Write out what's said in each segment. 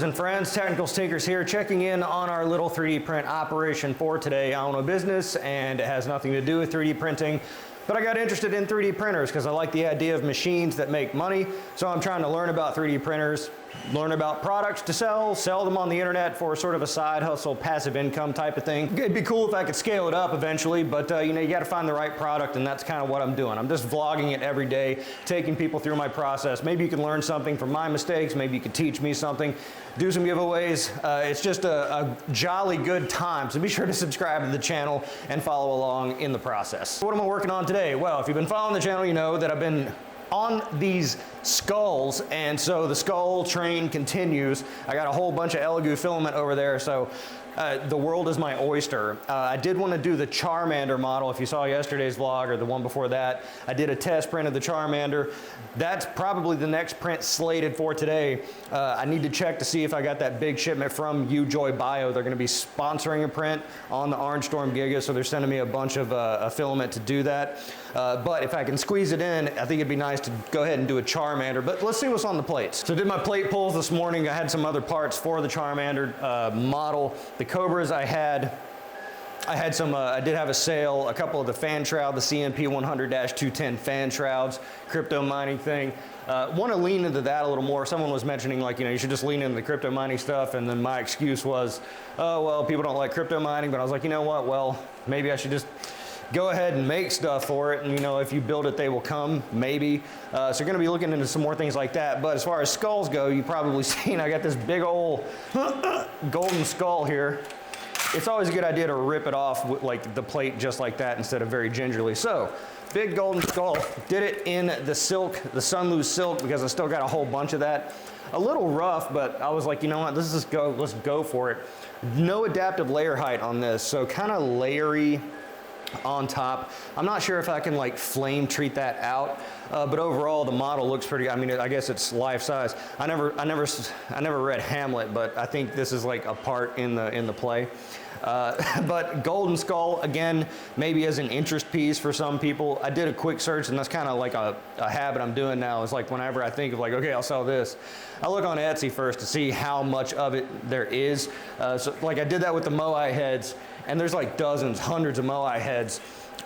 and friends, Technicals Tinkers here, checking in on our little 3D print operation for today. I own a business and it has nothing to do with 3D printing, but I got interested in 3D printers because I like the idea of machines that make money. So I'm trying to learn about 3D printers, learn about products to sell them on the internet for sort of a side hustle, passive income type of thing. It'd be cool if I could scale it up eventually, but you know, you got to find the right product, and that's kind of what I'm doing. I'm just vlogging it every day, taking people through my process. Maybe you can learn something from my mistakes. Maybe you could teach me something, do some giveaways. It's just a jolly good time. So be sure to subscribe to the channel and follow along in the process. What am I working on today? Well, if you've been following the channel, you know that I've been on these skulls, and so the skull train continues. I got a whole bunch of Elegoo filament over there, so the world is my oyster. I did want to do the Charmander model. If you saw yesterday's vlog or the one before that, I did a test print of the Charmander. That's probably the next print slated for today. I need to check to see if I got that big shipment from UJoy Bio. They're going to be sponsoring a print on the Orange Storm Giga, so they're sending me a bunch of a filament to do that. But if I can squeeze it in, I think it'd be nice to go ahead and do a Charmander. But let's see what's on the plates. So I did my plate pulls this morning. I had some other parts for the Charmander model. The Cobras I had some, I did have a sale, a couple of the fan shroud, the CNP 100-210 fan shrouds, crypto mining thing. Want to lean into that a little more. Someone was mentioning, like, you know, you should just lean into the crypto mining stuff, and then my excuse was, oh, well, people don't like crypto mining, but I was like, you know what, well, maybe I should just go ahead and make stuff for it, and you know, if you build it, they will come, maybe. So you're gonna be looking into some more things like that, but as far as skulls go, you've probably seen I got this big old golden skull here. It's always a good idea to rip it off with like the plate just like that instead of very gingerly. So, big golden skull. Did it in the silk, the Sunloo silk, because I still got a whole bunch of that. A little rough, but I was like, you know what, let's go for it. No adaptive layer height on this, so kind of layery on top. I'm not sure if I can like flame treat that out, but overall the model looks pretty. I mean, I guess it's life size. I never read Hamlet, but I think this is like a part in the play. But golden skull, again, maybe as an interest piece for some people. I did a quick search, and that's kind of like a habit I'm doing now. Is like whenever I think of like, okay, I'll sell this, I look on Etsy first to see how much of it there is. So like I did that with the Moai heads, and there's like dozens, hundreds of Moai heads,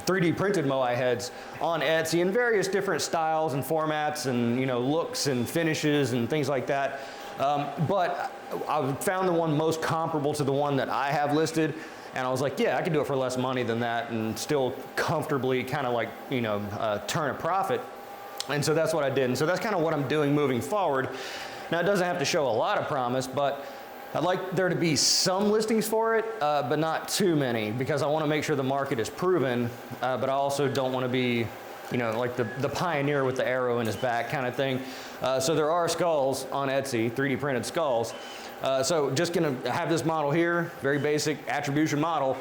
3D printed Moai heads on Etsy in various different styles and formats and, you know, looks and finishes and things like that. But I found the one most comparable to the one that I have listed, and I was like, yeah, I could do it for less money than that and still comfortably kind of like, you know, turn a profit. And so that's what I did. And so that's kind of what I'm doing moving forward. Now, it doesn't have to show a lot of promise, but I'd like there to be some listings for it, but not too many, because I want to make sure the market is proven, but I also don't want to be, you know, like the pioneer with the arrow in his back kind of thing. So there are skulls on Etsy, 3D printed skulls. So just gonna have this model here, very basic attribution model,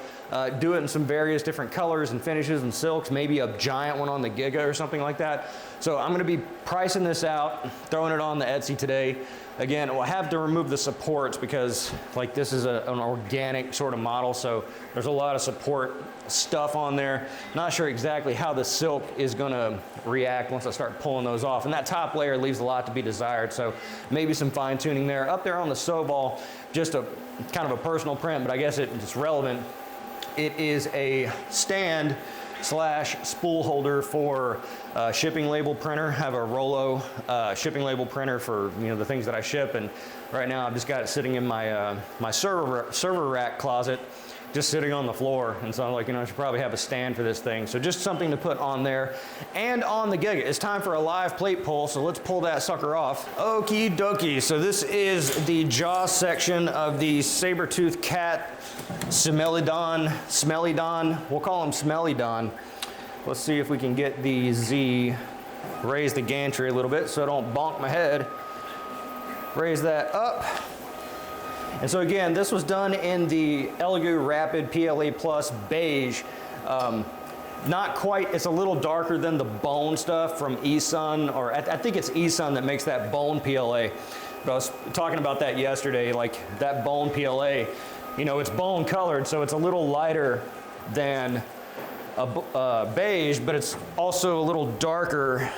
do it in some various different colors and finishes and silks, maybe a giant one on the Giga or something like that. So I'm gonna be pricing this out, throwing it on the Etsy today. Again, we'll have to remove the supports because like this is an organic sort of model, so there's a lot of support stuff on there. Not sure exactly how the silk is gonna react once I start pulling those off. And that top layer leaves a lot to be desired, so maybe some fine tuning there. Up there on the Sobol, just a kind of a personal print, but I guess it's relevant. It is a stand / spool holder for shipping label printer. I have a Rollo shipping label printer for, you know, the things that I ship, and right now I've just got it sitting in my my server rack closet, just sitting on the floor. And so I'm like, you know, I should probably have a stand for this thing. So just something to put on there. And on the Giga, it's time for a live plate pull, so let's pull that sucker off. Okie dokie, so this is the jaw section of the Sabertooth Cat Smellydon, we'll call him Smellydon. Let's see if we can get the Z, raise the gantry a little bit so I don't bonk my head. Raise that up. And so again, this was done in the Elegoo Rapid PLA Plus beige. Not quite, it's a little darker than the bone stuff from eSun, or I think it's eSun that makes that bone PLA. But I was talking about that yesterday, like that bone PLA, you know, it's bone colored, so it's a little lighter than a beige, but it's also a little darker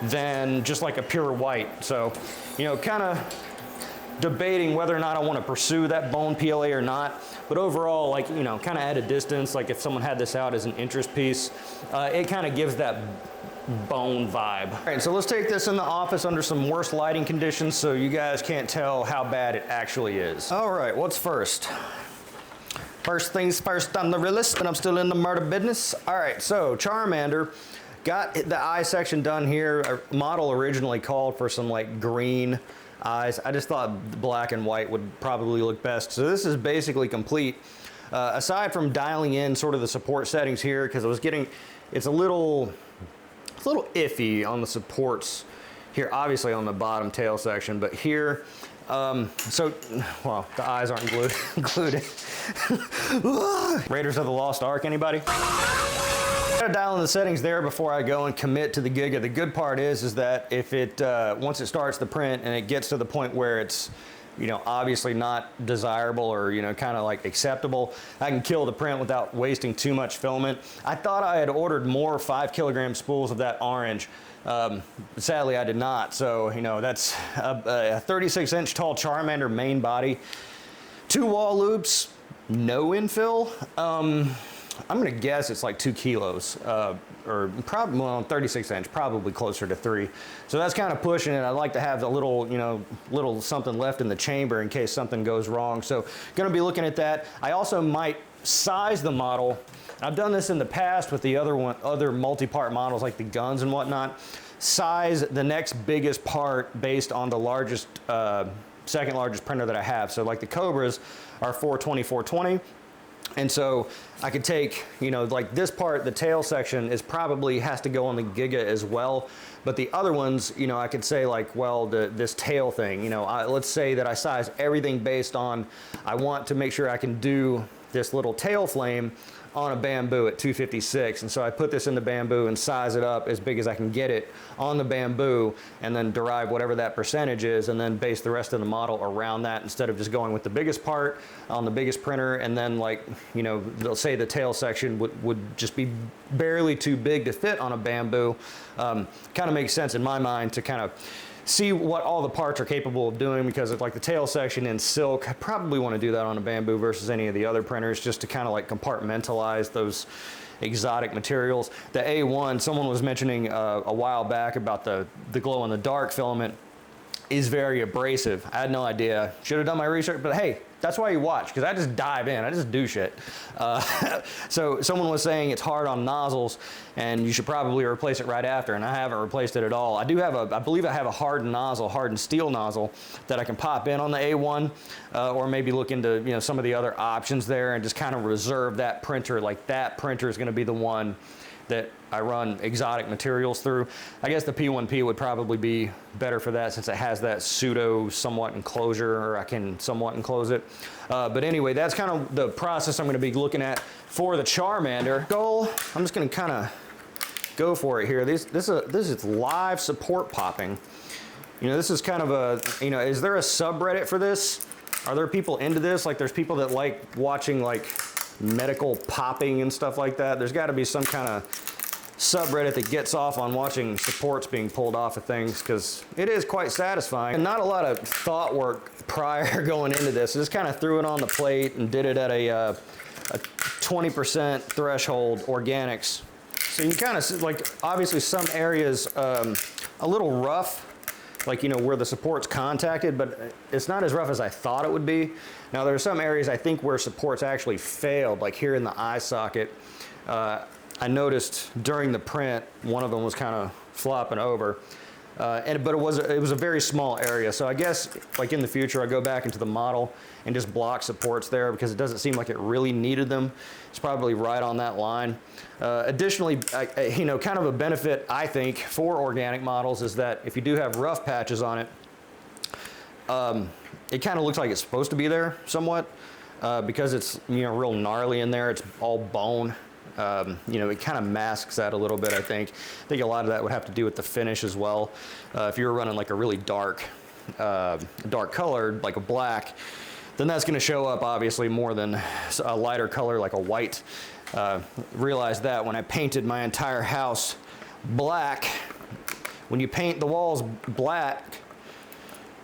than just like a pure white. So, you know, kind of debating whether or not I want to pursue that bone PLA or not. But overall, like, you know, kind of at a distance, like if someone had this out as an interest piece, it kind of gives that bone vibe. All right, so let's take this in the office under some worse lighting conditions so you guys can't tell how bad it actually is. All right, what's first? First things first, I'm the realist, and I'm still in the murder business. All right, so Charmander. Got the eye section done here. Our model originally called for some like green eyes. I just thought black and white would probably look best. So this is basically complete. Aside from dialing in sort of the support settings here, because I was getting, it's a little iffy on the supports here, obviously on the bottom tail section, but here, so, well, the eyes aren't included. Raiders of the Lost Ark, anybody? I gotta dial in the settings there before I go and commit to the Giga. The good part is that if it, once it starts the print and it gets to the point where it's, you know, obviously not desirable or, you know, kind of like acceptable, I can kill the print without wasting too much filament. I thought I had ordered more 5 kilogram spools of that orange. Sadly, I did not. So, you know, that's a 36-inch tall Charmander main body. 2 wall loops, no infill. I'm gonna guess it's like 2 kilos, or probably, well, 36 inch, probably closer to 3. So that's kind of pushing it. I'd like to have a little, you know, little something left in the chamber in case something goes wrong. So gonna be looking at that. I also might size the model. I've done this in the past with the other multi-part models like the guns and whatnot. Size the next biggest part based on the largest, second largest printer that I have. So like the Cobras are 420, 420. And so I could take, you know, like this part, the tail section is probably has to go on the Giga as well. But the other ones, you know, I could say like, well, this tail thing, you know, let's say that I size everything based on, I want to make sure I can do this little tail flame on a bamboo at 256. And so I put this in the bamboo and size it up as big as I can get it on the bamboo, and then derive whatever that percentage is, and then base the rest of the model around that instead of just going with the biggest part on the biggest printer. And then, like, you know, they'll say the tail section would just be barely too big to fit on a bamboo. Kind of makes sense in my mind to kind of see what all the parts are capable of doing, because it's like the tail section in silk, I probably want to do that on a bamboo versus any of the other printers, just to kind of like compartmentalize those exotic materials. The A1, someone was mentioning a while back about the glow in the dark filament is very abrasive. I had no idea. Should have done my research, but hey, that's why you watch, because I just dive in, I just do shit. So someone was saying it's hard on nozzles and you should probably replace it right after, and I haven't replaced it at all. I do have I believe I have a hardened nozzle, hardened steel nozzle that I can pop in on the A1, or maybe look into, you know, some of the other options there and just kind of reserve that printer. Like that printer is gonna be the one that I run exotic materials through. I guess the P1P would probably be better for that, since it has that pseudo somewhat enclosure, or I can somewhat enclose it. But anyway, that's kind of the process I'm gonna be looking at for the Charmander. Goal, I'm just gonna kind of go for it here. This is live support popping. You know, this is kind of a, you know, is there a subreddit for this? Are there people into this? Like, there's people that like watching like medical popping and stuff like that. There's got to be some kind of subreddit that gets off on watching supports being pulled off of things, because it is quite satisfying. And not a lot of thought work prior going into this. I just kind of threw it on the plate and did it at a 20% threshold organics. So you can kind of, like, obviously some areas a little rough, like, you know, where the support's contacted, but it's not as rough as I thought it would be. Now, there are some areas I think where supports actually failed, like here in the eye socket. I noticed during the print, one of them was kind of flopping over. But it was a very small area. So I guess, like, in the future, I go back into the model and just block supports there, because it doesn't seem like it really needed them. It's probably right on that line. Additionally, you know, kind of a benefit, I think, for organic models is that if you do have rough patches on it, it kind of looks like it's supposed to be there somewhat, because it's, you know, real gnarly in there. It's all bone. You know, it kind of masks that a little bit, I think. I think a lot of that would have to do with the finish as well. If you're running like a really dark colored, like a black, then that's going to show up obviously more than a lighter color like a white. Realized that when I painted my entire house black. When you paint the walls black,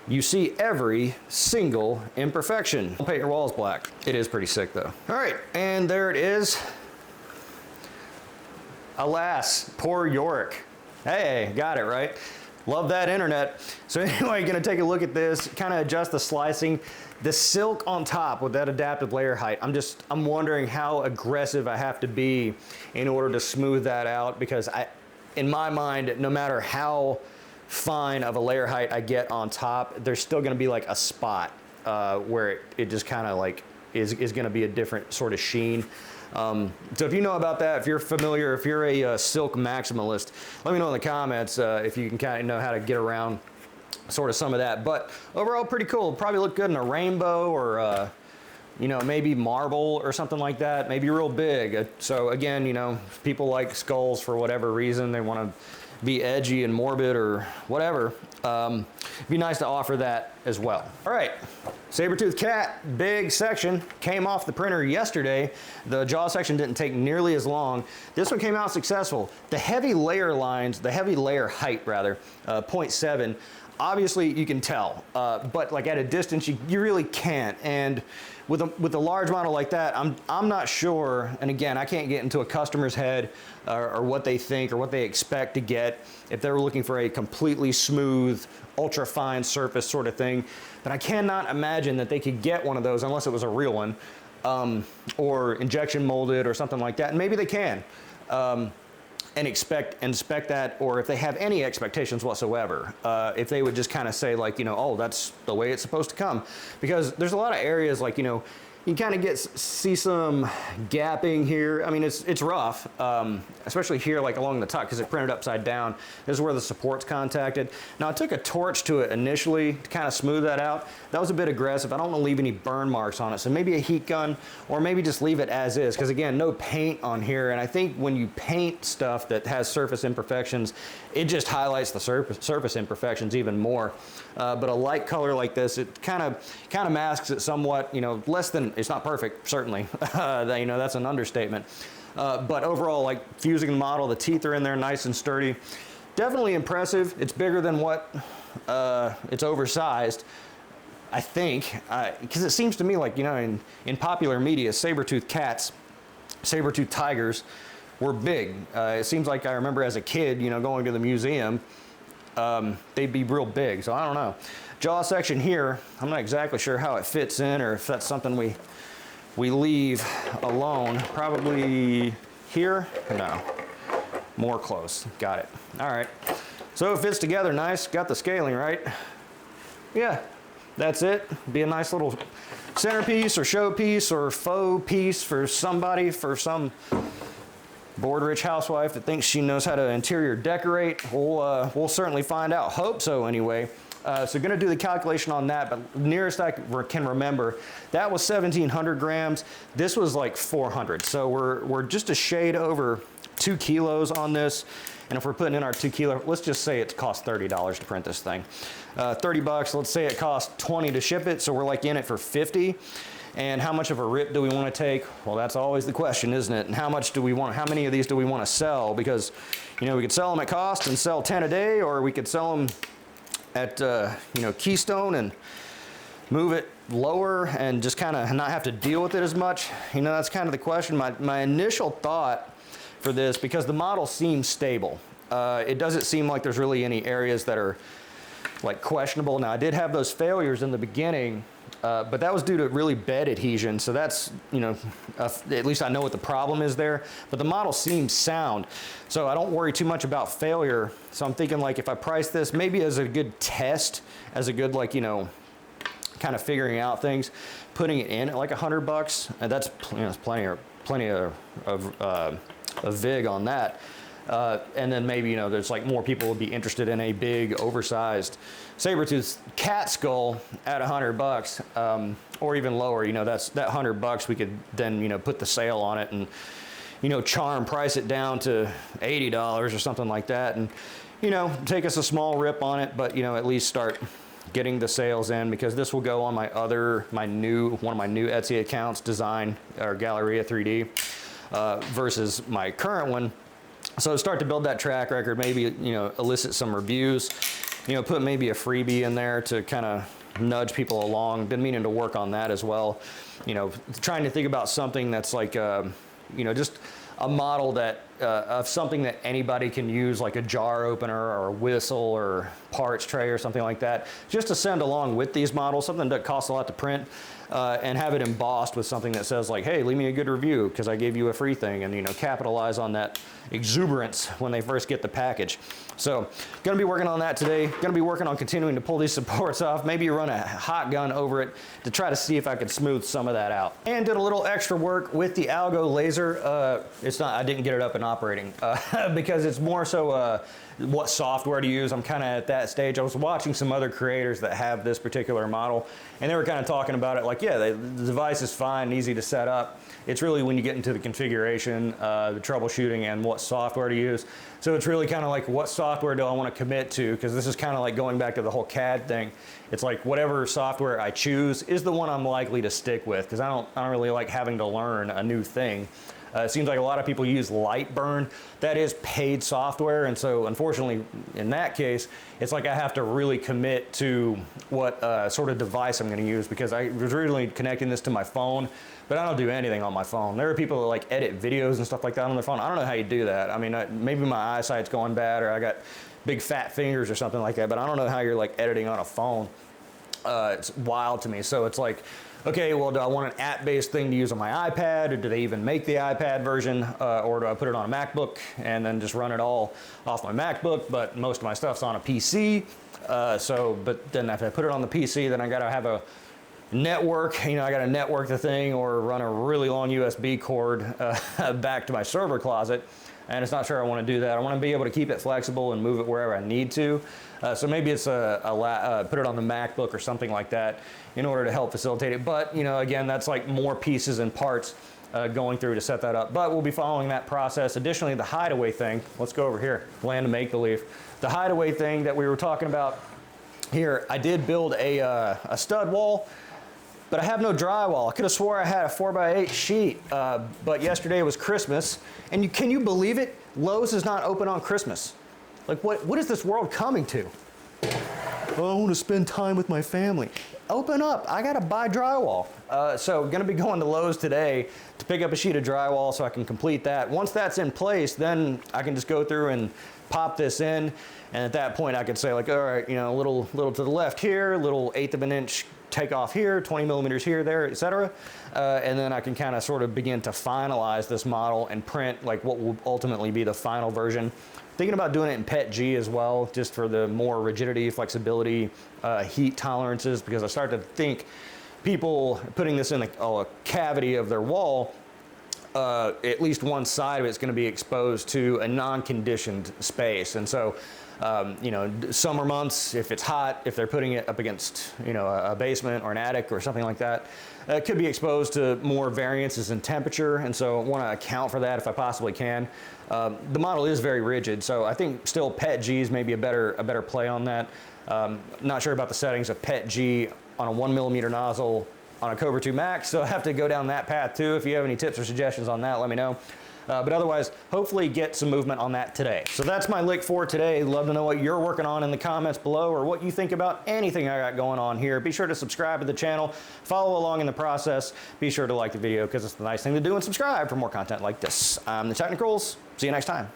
you see every single imperfection. Don't paint your walls black. It is pretty sick though. All right, and there it is. Alas, poor Yorick. Hey, got it right. Love that internet. So anyway, gonna take a look at this, kind of adjust the slicing. The silk on top with that adaptive layer height, I'm wondering how aggressive I have to be in order to smooth that out, because in my mind, no matter how fine of a layer height I get on top, there's still gonna be like a spot where it just kind of like is gonna be a different sort of sheen. So if you know about that, if you're familiar, if you're a silk maximalist, let me know in the comments if you can kind of know how to get around sort of some of that. But overall, pretty cool. Probably look good in a rainbow or you know, maybe marble or something like that, maybe real big. So again, you know, people like skulls for whatever reason, they want to be edgy and morbid or whatever. It'd be nice to offer that as well. All right, Sabertooth Cat, big section, came off the printer yesterday. The jaw section didn't take nearly as long. This one came out successful. The heavy layer lines, the heavy layer height rather, 0.7, obviously you can tell, but like at a distance, you really can't. And with a large model like that, I'm not sure, and again, I can't get into a customer's head or what they think or what they expect to get if they were looking for a completely smooth, ultra fine surface sort of thing. But I cannot imagine that they could get one of those unless it was a real one, or injection molded or something like that. And maybe they can. And inspect that, or if they have any expectations whatsoever, if they would just kind of say like, you know, oh, that's the way it's supposed to come. Because there's a lot of areas like, you know, you kind of see some gapping here. I mean, it's rough, especially here like along the top because it printed upside down. This is where the support's contacted. Now I took a torch to it initially to kind of smooth that out. That was a bit aggressive. I don't want to leave any burn marks on it. So maybe a heat gun, or maybe just leave it as is. Because again, no paint on here. And I think when you paint stuff that has surface imperfections, it just highlights the surface imperfections even more. But a light color like this, it kind of masks it somewhat, you know, less than, it's not perfect, certainly. You know, that's an understatement. But overall, like fusing the model, the teeth are in there nice and sturdy. Definitely impressive. It's bigger than what, it's oversized, I think. Because it seems to me like, you know, in popular media, saber-toothed cats, saber-toothed tigers were big. It seems like I remember as a kid, you know, going to the museum, they'd be real big, so I don't know. Jaw section here, I'm not exactly sure how it fits in or if that's something we leave alone. Probably here? No, more close, got it. All right, so it fits together nice, got the scaling right. Yeah, that's it. Be a nice little centerpiece or showpiece or faux piece for somebody, for some bored-rich housewife that thinks she knows how to interior decorate. We'll certainly find out. Hope so anyway. So gonna do the calculation on that, but nearest I can remember, that was 1,700 grams. This was like 400. So we're just a shade over 2 kilos on this. And if we're putting in our 2 kilo, let's just say it costs $30 to print this thing. 30 bucks, let's say it costs 20 to ship it. So we're like in it for 50. And how much of a rip do we want to take? Well, that's always the question, isn't it? And how much do we want, how many of these do we want to sell? Because, you know, we could sell them at cost and sell 10 a day, or we could sell them at, you know, Keystone and move it lower and just kind of not have to deal with it as much. You know, that's kind of the question. My initial thought for this, because the model seems stable, it doesn't seem like there's really any areas that are like questionable. Now, I did have those failures in the beginning, but that was due to really bed adhesion. So that's, you know, at least I know what the problem is there, but the model seems sound. So I don't worry too much about failure. So I'm thinking like if I price this maybe as a good test, as a good, like, you know, kind of figuring out things, putting it in at like $100, and that's, you know, plenty of vig on that. And then maybe, you know, there's like more people would be interested in a big oversized saber-toothed cat skull at $100, or even lower. You know, that $100 we could then, you know, put the sale on it and, you know, price it down to $80 or something like that, and, you know, take us a small rip on it, but, you know, at least start getting the sales in, because this will go on one of my new Etsy accounts, Design or Galleria 3D, versus my current one. So start to build that track record, maybe, you know, elicit some reviews, you know, put maybe a freebie in there to kind of nudge people along. Been meaning to work on that as well. You know, trying to think about something that's like, you know, just a model that of something that anybody can use, like a jar opener or a whistle or parts tray or something like that, just to send along with these models, something that costs a lot to print, and have it embossed with something that says like, hey, leave me a good review because I gave you a free thing, and, you know, capitalize on that exuberance when they first get the package. So gonna be working on that today. Gonna be working on continuing to pull these supports off, maybe run a hot gun over it to try to see if I could smooth some of that out. And did a little extra work with the Algo laser. It's not, I didn't get it up and operating because it's more so what software to use. I'm kind of at that stage. I was watching some other creators that have this particular model, and they were kind of talking about it like, yeah, the device is fine, easy to set up. It's really when you get into the configuration, the troubleshooting, and what software to use. So it's really kind of like, what software do I want to commit to? Because this is kind of like going back to the whole CAD thing. It's like whatever software I choose is the one I'm likely to stick with, because I don't really like having to learn a new thing. It seems like a lot of people use Lightburn. That is paid software, and so unfortunately in that case, it's like I have to really commit to what sort of device I'm going to use, because I was originally connecting this to my phone, but I don't do anything on my phone. There are people that like edit videos and stuff like that on their phone. I don't know how you do that. I mean, maybe my eyesight's going bad, or I got big fat fingers or something like that, but I don't know how you're like editing on a phone. It's wild to me. So it's like, okay, well, do I want an app-based thing to use on my iPad, or do they even make the iPad version, or do I put it on a MacBook and then just run it all off my MacBook, but most of my stuff's on a PC, but then if I put it on the PC, then I gotta have a network, you know, I gotta network the thing or run a really long USB cord back to my server closet, and it's not sure I want to do that. I want to be able to keep it flexible and move it wherever I need to. So maybe it's put it on the MacBook or something like that in order to help facilitate it. But, you know, again, that's like more pieces and parts going through to set that up. But we'll be following that process. Additionally, the hideaway thing, let's go over here, land of make-believe. The hideaway thing that we were talking about here, I did build a stud wall, but I have no drywall. I could have swore I had a 4x8 sheet, but yesterday was Christmas, and can you believe it? Lowe's is not open on Christmas. Like, what is this world coming to? Oh, I want to spend time with my family. Open up, I gotta buy drywall. So gonna be going to Lowe's today to pick up a sheet of drywall so I can complete that. Once that's in place, then I can just go through and pop this in, and at that point I could say like, all right, you know, a little to the left here, little 1/8 of an inch take off here, 20 millimeters here, there, etc. And then I can kind of sort of begin to finalize this model and print like what will ultimately be the final version. Thinking about doing it in PETG as well, just for the more rigidity, flexibility, heat tolerances, because I start to think people putting this in a cavity of their wall, at least one side of it's going to be exposed to a non-conditioned space. And so, you know, summer months, if it's hot, if they're putting it up against, you know, a basement or an attic or something like that, it could be exposed to more variances in temperature. And so I want to account for that if I possibly can. The model is very rigid, so I think still PETG is maybe a better play on that. Not sure about the settings of PETG on a 1mm nozzle on a Cobra 2 Max, so I have to go down that path too. If you have any tips or suggestions on that, let me know. But otherwise, hopefully get some movement on that today. So that's my lick for today. Love to know what you're working on in the comments below, or what you think about anything I got going on here. Be sure to subscribe to the channel, follow along in the process. Be sure to like the video because it's the nice thing to do, and subscribe for more content like this. I'm the Technicals. See you next time.